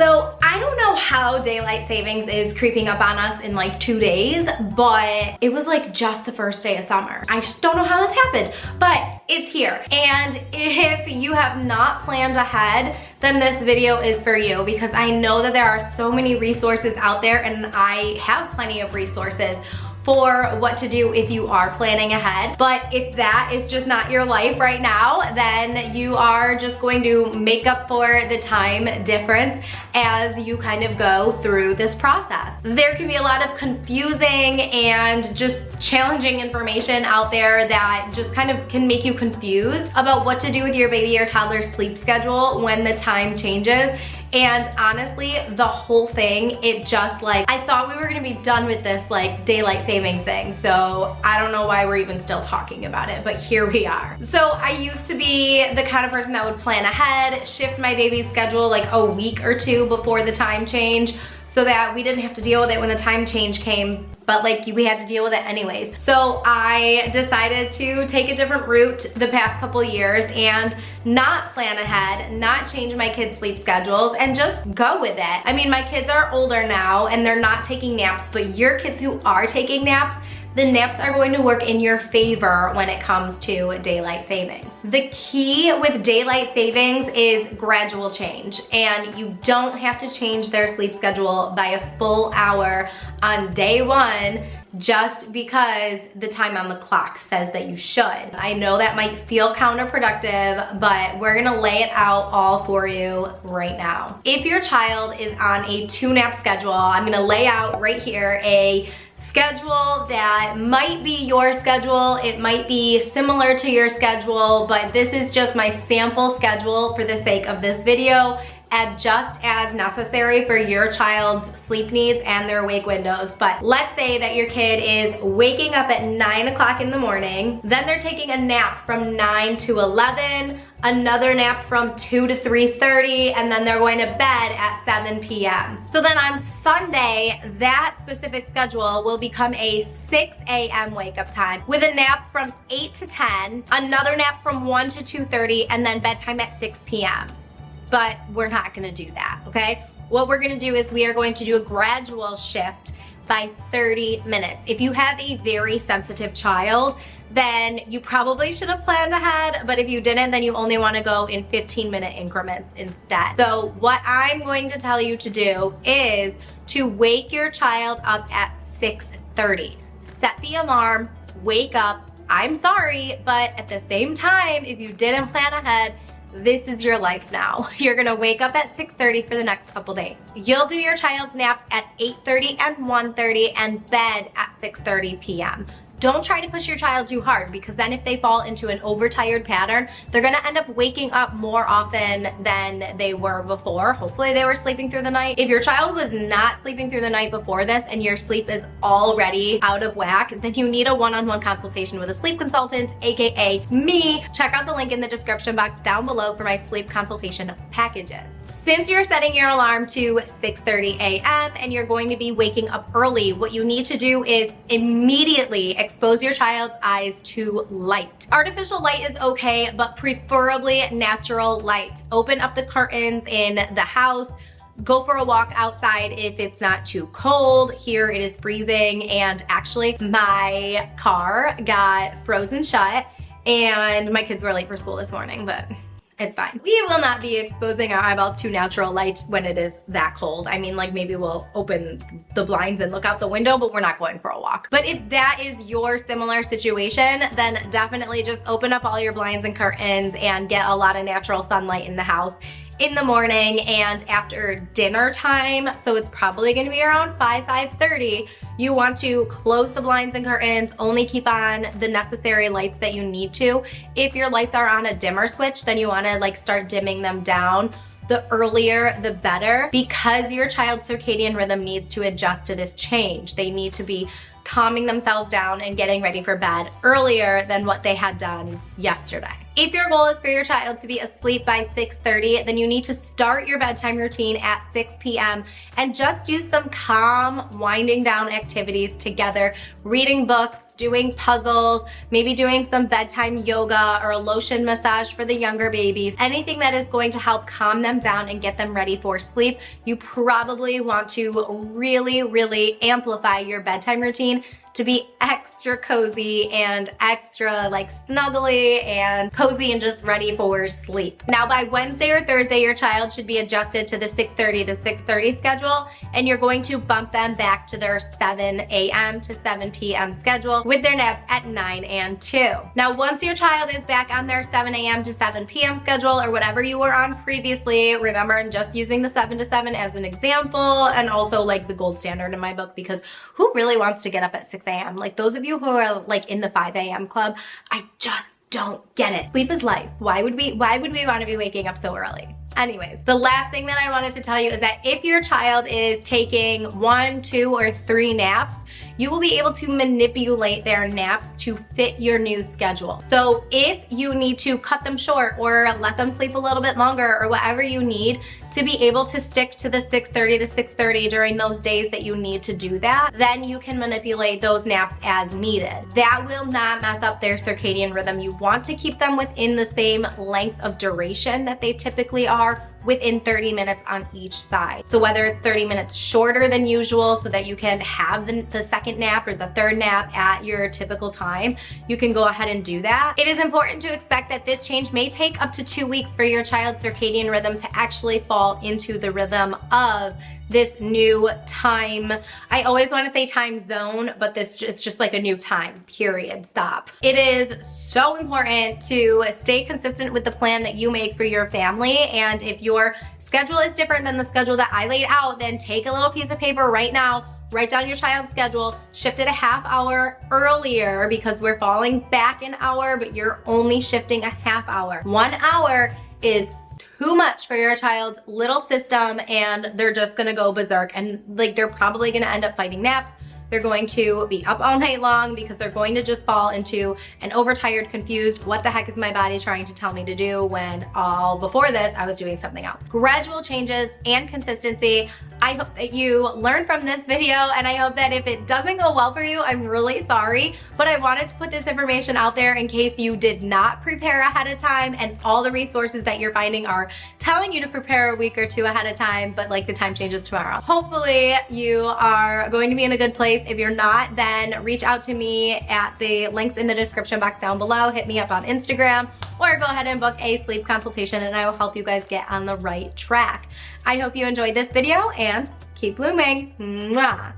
So I don't know how daylight savings is creeping up on us in like 2 days, but it was like just the first day of summer. I just don't know how this happened, but it's here. And if you have not planned ahead, then this video is for you, because I know that there are so many resources out there, and I have plenty of resources for what to do if you are planning ahead. But if that is just not your life right now, then you are just going to make up for the time difference as you kind of go through this process. There can be a lot of confusing and just challenging information out there that just kind of can make you confused about what to do with your baby or toddler's sleep schedule when the time changes. And honestly, the whole thing, it just like, I thought we were gonna be done with this like daylight savings thing, so I don't know why we're even still talking about it, but here we are. So I used to be the kind of person that would plan ahead, shift my baby's schedule like a week or two before the time change, so that we didn't have to deal with it when the time change came, but like we had to deal with it anyways. So I decided to take a different route the past couple years and not plan ahead, not change my kids' sleep schedules, and just go with it. I mean, my kids are older now and they're not taking naps, but your kids who are taking naps, the naps are going to work in your favor when it comes to daylight savings. The key with daylight savings is gradual change, and you don't have to change their sleep schedule by a full hour on day one just because the time on the clock says that you should. I know that might feel counterproductive, but we're gonna lay it out all for you right now. If your child is on a 2-nap schedule, I'm gonna lay out right here a schedule that might be your schedule. It might be similar to your schedule, but this is just my sample schedule for the sake of this video, and just as necessary for your child's sleep needs and their wake windows. But let's say that your kid is waking up at 9 o'clock in the morning, then they're taking a nap from 9 to 11, another nap from 2 to 3:30, and then they're going to bed at 7 p.m. So then on Sunday, that specific schedule will become a 6 a.m. wake up time with a nap from 8 to 10, another nap from 1 to 2:30, and then bedtime at 6 p.m. But we're not gonna do that, okay? What we're gonna do is we are going to do a gradual shift by 30 minutes. If you have a very sensitive child, then you probably should have planned ahead, but if you didn't, then you only wanna go in 15-minute increments instead. So what I'm going to tell you to do is to wake your child up at 6:30. Set the alarm, wake up. I'm sorry, but at the same time, if you didn't plan ahead, this is your life now. You're gonna wake up at 6:30 for the next couple days. You'll do your child's naps at 8:30 and 1:30 and bed at 6:30 p.m. Don't try to push your child too hard, because then if they fall into an overtired pattern, they're gonna end up waking up more often than they were before. Hopefully they were sleeping through the night. If your child was not sleeping through the night before this and your sleep is already out of whack, then you need a one-on-one consultation with a sleep consultant, AKA me. Check out the link in the description box down below for my sleep consultation packages. Since you're setting your alarm to 6:30 a.m. and you're going to be waking up early, what you need to do is immediately expose your child's eyes to light. Artificial light is okay, but preferably natural light. Open up the curtains in the house. Go for a walk outside if it's not too cold. Here it is freezing, and actually my car got frozen shut and my kids were late for school this morning, but it's fine. We will not be exposing our eyeballs to natural light when it is that cold. I mean, like, maybe we'll open the blinds and look out the window, but we're not going for a walk. But if that is your similar situation, then definitely just open up all your blinds and curtains and get a lot of natural sunlight in the house in the morning and after dinner time. So it's probably gonna be around 5:30. You want to close the blinds and curtains, only keep on the necessary lights that you need to. If your lights are on a dimmer switch, then you wanna like start dimming them down. The earlier, the better, because your child's circadian rhythm needs to adjust to this change. They need to be calming themselves down and getting ready for bed earlier than what they had done yesterday. If your goal is for your child to be asleep by 6:30, then you need to start your bedtime routine at 6 p.m. and just do some calm, winding down activities together, reading books, doing puzzles, maybe doing some bedtime yoga or a lotion massage for the younger babies, anything that is going to help calm them down and get them ready for sleep. You probably want to really amplify your bedtime routine to be extra cozy and extra like snuggly and cozy and just ready for sleep. Now by Wednesday or Thursday, your child should be adjusted to the 6:30 to 6:30 schedule, and you're going to bump them back to their 7 a.m. to 7 p.m. schedule with their naps at 9 and 2. Now once your child is back on their 7 a.m. to 7 p.m. schedule or whatever you were on previously, remember I'm just using the 7 to 7 as an example and also like the gold standard in my book, because who really wants to get up at 6 a.m.? Like those of you who are like in the 5 a.m. club, I just don't get it. Sleep is life. Why would we want to be waking up so early? Anyways, the last thing that I wanted to tell you is that if your child is taking 1, 2, or 3 naps, you will be able to manipulate their naps to fit your new schedule. So if you need to cut them short or let them sleep a little bit longer or whatever you need to be able to stick to the 6:30 to 6:30 during those days that you need to do that, then you can manipulate those naps as needed. That will not mess up their circadian rhythm. You want to keep them within the same length of duration that they typically are, within 30 minutes on each side. So whether it's 30 minutes shorter than usual so that you can have the second nap or the third nap at your typical time, you can go ahead and do that. It is important to expect that this change may take up to 2 weeks for your child's circadian rhythm to actually fall into the rhythm of this new time. I always want to say time zone, but it's just like a new time, period, stop. It is so important to stay consistent with the plan that you make for your family, and if your schedule is different than the schedule that I laid out, then take a little piece of paper right now, write down your child's schedule, shift it a half hour earlier because we're falling back an hour, but you're only shifting a half hour. 1 hour is too much for your child's little system, and they're just gonna go berserk, and like they're probably gonna end up fighting naps. They're going to be up all night long because they're going to just fall into an overtired, confused, what the heck is my body trying to tell me to do, when all before this I was doing something else. Gradual changes and consistency. I hope that you learned from this video, and I hope that if it doesn't go well for you, I'm really sorry, but I wanted to put this information out there in case you did not prepare ahead of time, and all the resources that you're finding are telling you to prepare a week or 2 ahead of time, but like the time changes tomorrow. Hopefully you are going to be in a good place. If you're not, then reach out to me at the links in the description box down below. Hit me up on Instagram, or go ahead and book a sleep consultation, and I will help you guys get on the right track. I hope you enjoyed this video, and keep blooming. Mwah.